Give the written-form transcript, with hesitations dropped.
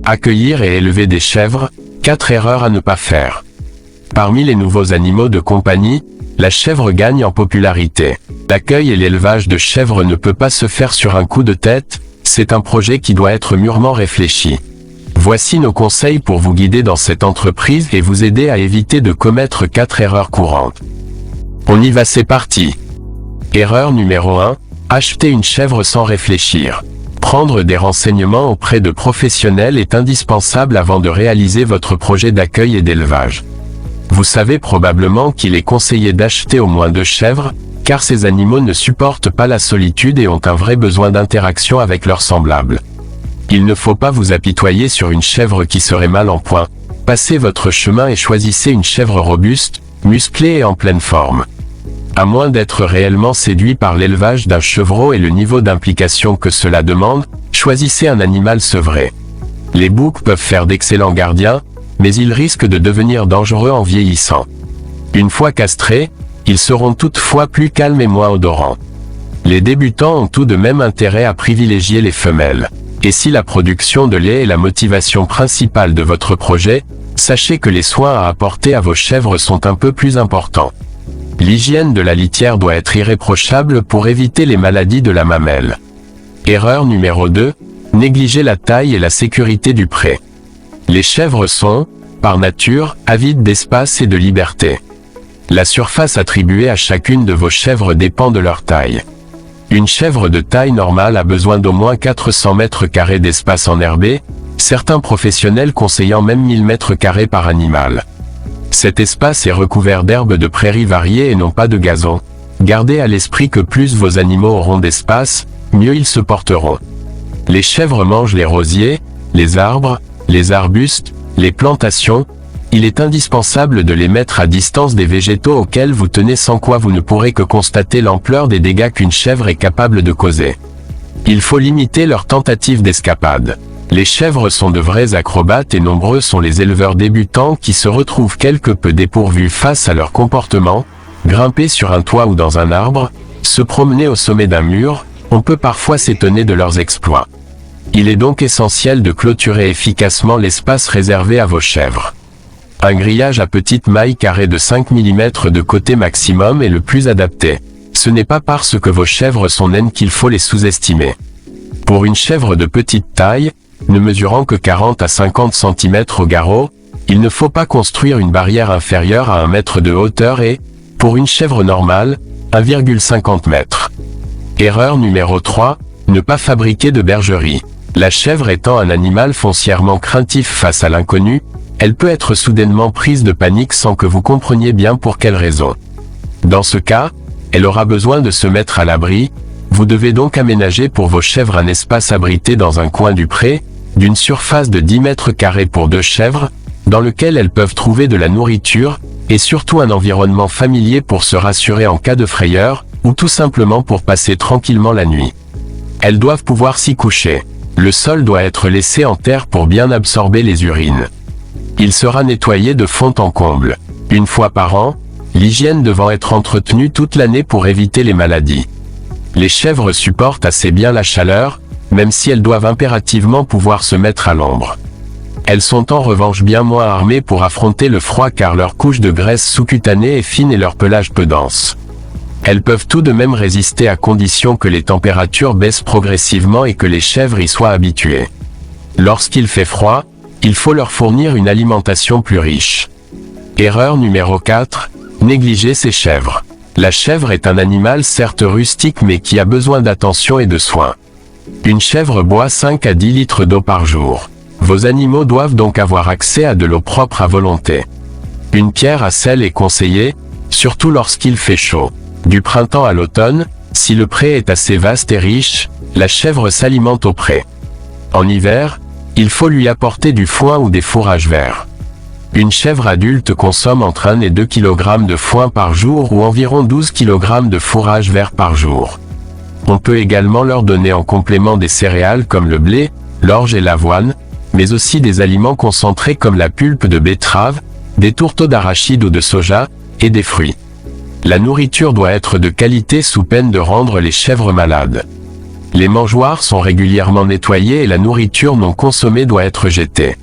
Accueillir et élever des chèvres, 4 erreurs à ne pas faire. Parmi les nouveaux animaux de compagnie, la chèvre gagne en popularité. L'accueil et l'élevage de chèvres ne peut pas se faire sur un coup de tête, c'est un projet qui doit être mûrement réfléchi. Voici nos conseils pour vous guider dans cette entreprise et vous aider à éviter de commettre 4 erreurs courantes. On y va, c'est parti. Erreur numéro 1, acheter une chèvre sans réfléchir. Prendre des renseignements auprès de professionnels est indispensable avant de réaliser votre projet d'accueil et d'élevage. Vous savez probablement qu'il est conseillé d'acheter au moins 2 chèvres, car ces animaux ne supportent pas la solitude et ont un vrai besoin d'interaction avec leurs semblables. Il ne faut pas vous apitoyer sur une chèvre qui serait mal en point. Passez votre chemin et choisissez une chèvre robuste, musclée et en pleine forme. À moins d'être réellement séduit par l'élevage d'un chevreau et le niveau d'implication que cela demande, choisissez un animal sevré. Les boucs peuvent faire d'excellents gardiens, mais ils risquent de devenir dangereux en vieillissant. Une fois castrés, ils seront toutefois plus calmes et moins odorants. Les débutants ont tout de même intérêt à privilégier les femelles. Et si la production de lait est la motivation principale de votre projet, sachez que les soins à apporter à vos chèvres sont un peu plus importants. L'hygiène de la litière doit être irréprochable pour éviter les maladies de la mamelle. Erreur numéro 2, négliger la taille et la sécurité du pré. Les chèvres sont, par nature, avides d'espace et de liberté. La surface attribuée à chacune de vos chèvres dépend de leur taille. Une chèvre de taille normale a besoin d'au moins 400 mètres carrés d'espace enherbé, certains professionnels conseillant même 1000 mètres carrés par animal. Cet espace est recouvert d'herbes de prairies variées et non pas de gazon. Gardez à l'esprit que plus vos animaux auront d'espace, mieux ils se porteront. Les chèvres mangent les rosiers, les arbres, les arbustes, les plantations. Il est indispensable de les mettre à distance des végétaux auxquels vous tenez, sans quoi vous ne pourrez que constater l'ampleur des dégâts qu'une chèvre est capable de causer. Il faut limiter leurs tentatives d'escapade. Les chèvres sont de vrais acrobates et nombreux sont les éleveurs débutants qui se retrouvent quelque peu dépourvus face à leur comportement. Grimper sur un toit ou dans un arbre, se promener au sommet d'un mur, on peut parfois s'étonner de leurs exploits. Il est donc essentiel de clôturer efficacement l'espace réservé à vos chèvres. Un grillage à petite maille carrée de 5 mm de côté maximum est le plus adapté. Ce n'est pas parce que vos chèvres sont naines qu'il faut les sous-estimer. Pour une chèvre de petite taille, ne mesurant que 40 à 50 cm au garrot, il ne faut pas construire une barrière inférieure à 1 mètre de hauteur et, pour une chèvre normale, 1,50 m. Erreur numéro 3, ne pas fabriquer de bergerie. La chèvre étant un animal foncièrement craintif face à l'inconnu, elle peut être soudainement prise de panique sans que vous compreniez bien pour quelle raison. Dans ce cas, elle aura besoin de se mettre à l'abri. Vous devez donc aménager pour vos chèvres un espace abrité dans un coin du pré, d'une surface de 10 mètres carrés pour 2 chèvres, dans lequel elles peuvent trouver de la nourriture, et surtout un environnement familier pour se rassurer en cas de frayeur, ou tout simplement pour passer tranquillement la nuit. Elles doivent pouvoir s'y coucher. Le sol doit être laissé en terre pour bien absorber les urines. Il sera nettoyé de fond en comble. Une fois par an, l'hygiène devant être entretenue toute l'année pour éviter les maladies. Les chèvres supportent assez bien la chaleur, même si elles doivent impérativement pouvoir se mettre à l'ombre. Elles sont en revanche bien moins armées pour affronter le froid car leur couche de graisse sous-cutanée est fine et leur pelage peu dense. Elles peuvent tout de même résister à condition que les températures baissent progressivement et que les chèvres y soient habituées. Lorsqu'il fait froid, il faut leur fournir une alimentation plus riche. Erreur numéro 4, négliger ses chèvres. La chèvre est un animal certes rustique mais qui a besoin d'attention et de soins. Une chèvre boit 5 à 10 litres d'eau par jour. Vos animaux doivent donc avoir accès à de l'eau propre à volonté. Une pierre à sel est conseillée, surtout lorsqu'il fait chaud. Du printemps à l'automne, si le pré est assez vaste et riche, la chèvre s'alimente au pré. En hiver, il faut lui apporter du foin ou des fourrages verts. Une chèvre adulte consomme entre 1 et 2 kg de foin par jour ou environ 12 kg de fourrage vert par jour. On peut également leur donner en complément des céréales comme le blé, l'orge et l'avoine, mais aussi des aliments concentrés comme la pulpe de betterave, des tourteaux d'arachide ou de soja, et des fruits. La nourriture doit être de qualité sous peine de rendre les chèvres malades. Les mangeoires sont régulièrement nettoyées et la nourriture non consommée doit être jetée.